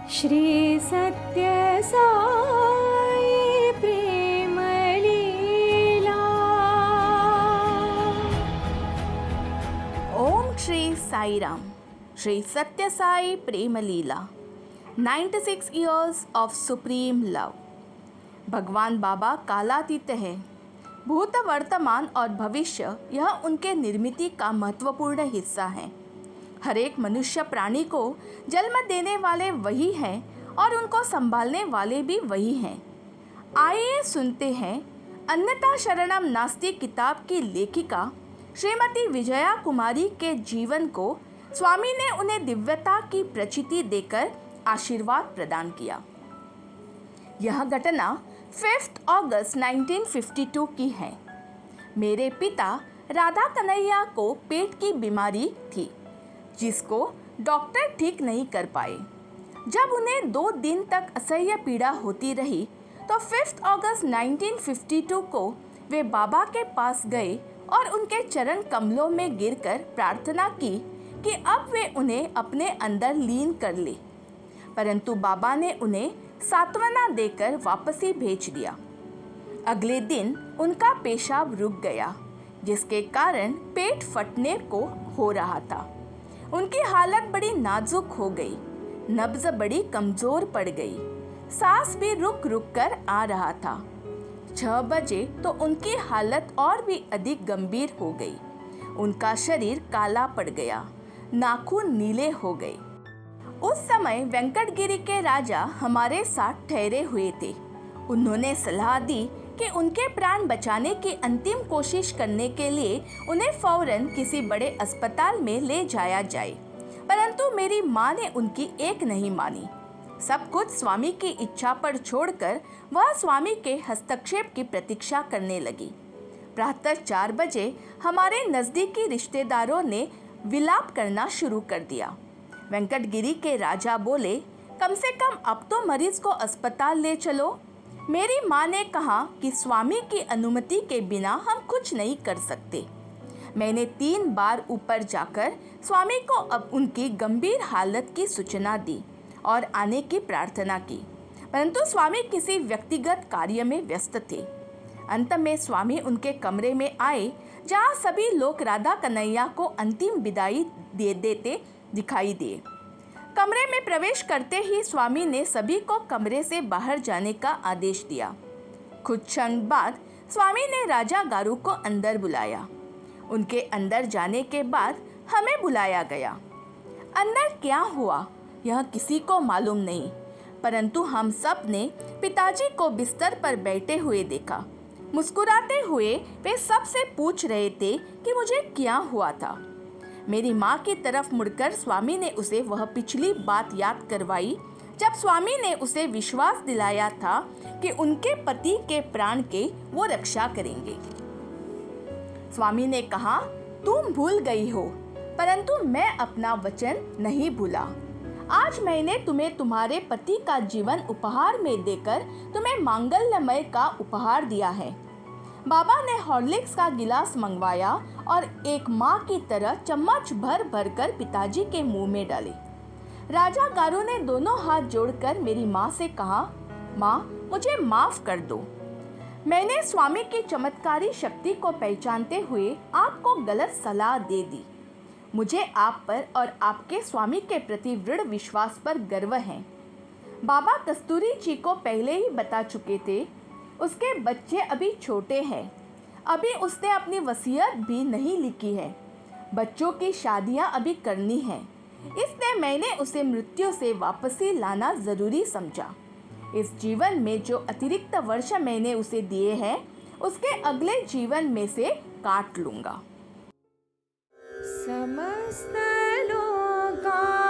श्री सत्य साई प्रेम लीला। ओम श्री साई राम। श्री सत्य साई प्रेम लीला 96 years of supreme love। भगवान बाबा कालातीत है। भूत, वर्तमान और भविष्य यह उनके निर्मिति का महत्वपूर्ण हिस्सा है। हर एक मनुष्य प्राणी को जन्म देने वाले वही हैं और उनको संभालने वाले भी वही हैं। आइए सुनते हैं अन्यथा शरणम नास्ति किताब की लेखिका श्रीमती विजया कुमारी के जीवन को स्वामी ने उन्हें दिव्यता की प्रचिति देकर आशीर्वाद प्रदान किया। यह घटना 5 अगस्त 1952 की है। मेरे पिता राधा कन्हैया को पेट की बीमारी थी जिसको डॉक्टर ठीक नहीं कर पाए। जब उन्हें 2 दिन तक असह्य पीड़ा होती रही तो 5 अगस्त 1952 को वे बाबा के पास गए और उनके चरण कमलों में गिरकर प्रार्थना की कि अब वे उन्हें अपने अंदर लीन कर ले। परंतु बाबा ने उन्हें सांत्वना देकर वापसी भेज दिया। अगले दिन उनका पेशाब रुक गया जिसके कारण पेट फटने को हो रहा था। उनकी हालत बड़ी नाजुक हो गई, नब्ज बड़ी कमज़ोर पड़ गई, सांस भी रुक रुक कर आ रहा था। 6 बजे तो उनकी हालत और भी अधिक गंभीर हो गई। उनका शरीर काला पड़ गया, नाखून नीले हो गए। उस समय वेंकटगिरी के राजा हमारे साथ ठहरे हुए थे। उन्होंने सलाह दी कि उनके प्राण बचाने की अंतिम कोशिश करने के लिए उन्हें फौरन किसी बड़े अस्पताल में ले जाया जाए। परंतु मेरी माँ ने उनकी एक नहीं मानी। सब कुछ स्वामी की इच्छा पर छोड़कर वह स्वामी के हस्तक्षेप की प्रतीक्षा करने लगी। प्रातः 4 बजे हमारे नज़दीकी रिश्तेदारों ने विलाप करना शुरू कर दिया। वेंकटगिरी के राजा बोले, कम से कम अब तो मरीज को अस्पताल ले चलो। मेरी माँ ने कहा कि स्वामी की अनुमति के बिना हम कुछ नहीं कर सकते। मैंने 3 बार ऊपर जाकर स्वामी को अब उनकी गंभीर हालत की सूचना दी और आने की प्रार्थना की, परंतु स्वामी किसी व्यक्तिगत कार्य में व्यस्त थे। अंत में स्वामी उनके कमरे में आए जहाँ सभी लोग राधा कन्हैया को अंतिम विदाई दे देते दिखाई दिए। कमरे में प्रवेश करते ही स्वामी ने सभी को कमरे से बाहर जाने का आदेश दिया। कुछ क्षण बाद स्वामी ने राजा गारू को अंदर बुलाया। उनके अंदर जाने के बाद हमें बुलाया गया। अंदर क्या हुआ यह किसी को मालूम नहीं, परंतु हम सब ने पिताजी को बिस्तर पर बैठे हुए देखा। मुस्कुराते हुए वे सबसे पूछ रहे थे कि मुझे क्या हुआ था। मेरी माँ की तरफ मुड़कर स्वामी ने उसे वह पिछली बात याद करवाई जब स्वामी ने उसे विश्वास दिलाया था कि उनके पति के प्राण के वो रक्षा करेंगे। स्वामी ने कहा, तुम भूल गई हो, परंतु मैं अपना वचन नहीं भूला। आज मैंने तुम्हें तुम्हारे पति का जीवन उपहार में देकर तुम्हें मांगल्यमय का उपहार दिया है। बाबा ने हॉर्लिक्स का गिलास मंगवाया और एक माँ की तरह चम्मच भर भर कर पिताजी के मुंह में डाले। राजा गारू ने दोनों हाथ जोड़कर मेरी माँ से कहा, माँ मुझे माफ कर दो। मैंने स्वामी की चमत्कारी शक्ति को पहचानते हुए आपको गलत सलाह दे दी। मुझे आप पर और आपके स्वामी के प्रति दृढ़ विश्वास पर गर्व है। बाबा कस्तूरी जी को पहले ही बता चुके थे, उसके बच्चे अभी छोटे हैं। अभी उसने अपनी वसीयत भी नहीं लिखी है। बच्चों की शादियां अभी करनी है, इसलिए मैंने उसे मृत्यु से वापसी लाना ज़रूरी समझा। इस जीवन में जो अतिरिक्त वर्ष मैंने उसे दिए हैं उसके अगले जीवन में से काट लूँगा। समस्त लोका